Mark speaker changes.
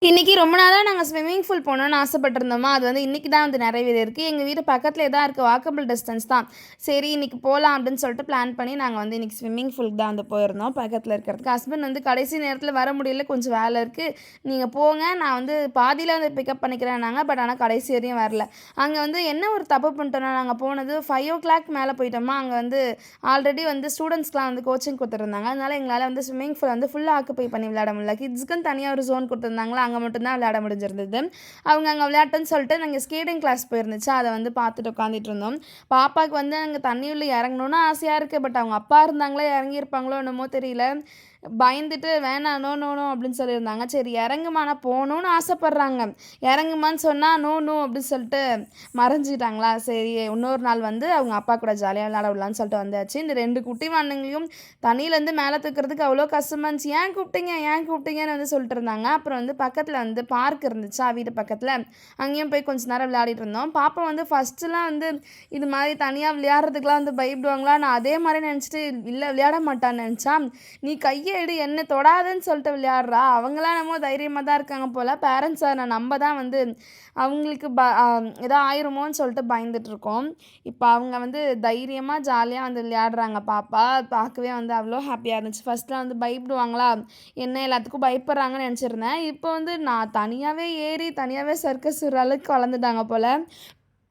Speaker 1: இன்னைக்கு ரொம்ப நாளா நாங்க ஸ்விம்மிங் பூல் போணும்னு ஆசைப்பட்டுருந்தோமா, அது வந்து இன்னைக்கு தான் வந்து நிறைவேறியிருக்கு. எங்க வீடு பக்கத்திலே தான் இருக்கு. வாக்கபிள் டிஸ்டன்ஸ் தான். சரி இன்னைக்கு போலாம் அப்படின்னு சொல்லிட்டு பிளான் பண்ணி நாங்க வந்து இன்னைக்கு ஸ்விம்மிங் பூலுக்கு தான் வந்து போயிருந்தோம். பக்கத்தில இருக்கிறதுக்கு. ஹஸ்பண்ட் வந்து கடைசி நேரத்தில வர முடியல, கொஞ்சம் வேலை இருக்கு. நீங்க போங்க, நான் வந்து பாதியில வந்து பிக்கப் பண்ணிக்கிறேன்னாங்க. பட் ஆனா கடைசி வரையும் வரல. அங்க வந்து என்ன ஒரு தப்பு பண்ணிட்டோம்னா, நாங்க போனது 5:00 மேல போயிட்டோமா, அங்க வந்து ஆல்ரெடி வந்து ஸ்டூடண்ட்ஸ்க்குலாம் வந்து கோச்சிங் குடுத்துருந்தாங்க. அதனால எங்களால வந்து ஸ்விம்மிங் பூல் வந்து ஃபுல்லா ஆக்குபை பண்ணி விளையாட முடியல. கிட்ஸ்க்குன்னு தனியா ஒரு ஜோன் குடுத்துருந்தாங்களா, அங்க மட்டும் தான் விளையாட முடிஞ்சிருந்தது. அவங்க அங்க விளையாட்டுன்னு சொல்லிட்டு நாங்க ஸ்கேட்டிங் கிளாஸ் போயிருந்துச்சு. அத வந்து பார்த்துட்டு உட்காந்துட்டு இருந்தோம். பாப்பாவுக்கு வந்து அங்க தண்ணி உள்ள இறங்கணும்னு ஆசையா இருக்கு. பட் அவங்க அப்பா இருந்தாங்களா, இறங்கியிருப்பாங்களோ என்னமோ தெரியல. பயந்துட்டு வேணாம், நோ நோ நோ அப்படின்னு சொல்லியிருந்தாங்க. சரி இறங்குமா, நான் போணும்னு ஆசைப்படுறாங்க. இறங்குமான்னு சொன்னா, நோ நோ அப்படின்னு சொல்லிட்டு மறைஞ்சிட்டாங்களா. சரி இன்னொரு நாள் வந்து அவங்க அப்பா கூட ஜாலியா விளையாட விடலான்னு சொல்லிட்டு வந்தாச்சு. இந்த 2 குட்டி வாண்டுங்களையும் தண்ணியிலேருந்து மேலே தூக்குறதுக்கு அவ்வளோ கஷ்டமா இருந்துச்சு. ஏன் கூப்பிட்டீங்க ஏன் கூப்பிட்டீங்கன்னு வந்து சொல்லிட்டு இருந்தாங்க. அப்புறம் வந்து பக்கத்தில் வந்து பார்க் இருந்துச்சா வீட்டு பக்கத்தில், அங்கேயும் போய் கொஞ்ச நேரம் விளையாடிட்டு இருந்தோம். பாப்பா வந்து ஃபஸ்ட்டுலாம் வந்து இது மாதிரி தனியாக விளையாடுறதுக்குலாம் வந்து பயப்படுவாங்களா, நான் அதே மாதிரி நினச்சிட்டு இல்லை விளையாட மாட்டான்னு நினச்சா, நீ கையை எடு என்ன தொடாதன்னு சொல்லிட்டு விளையாடுறா. அவங்களாம் என்னமோ தைரியமாக தான் இருக்காங்க போல். பேரண்ட்ஸை நம்ம தான் வந்து அவங்களுக்கு ஏதோ ஆயிருமோன்னு சொல்லிட்டு பயந்துட்டுருக்கோம். இப்போ அவங்க வந்து தைரியமா, ஜாலியா வந்து விளையாடுறாங்க பாப்பா. பார்க்கவே வந்து அவ்வளோ ஹாப்பியா இருந்துச்சு. ஃபர்ஸ்ட்லாம் வந்து பயப்படுவாங்களா, என்ன எல்லாத்துக்கும் பயப்படுறாங்கன்னு நெனச்சிருந்தேன். இப்போ வந்து நான் தனியாவே ஏறி, தனியாவே சர்க்கஸ் விடுற அளவுக்கு வளர்ந்துட்டாங்க போல.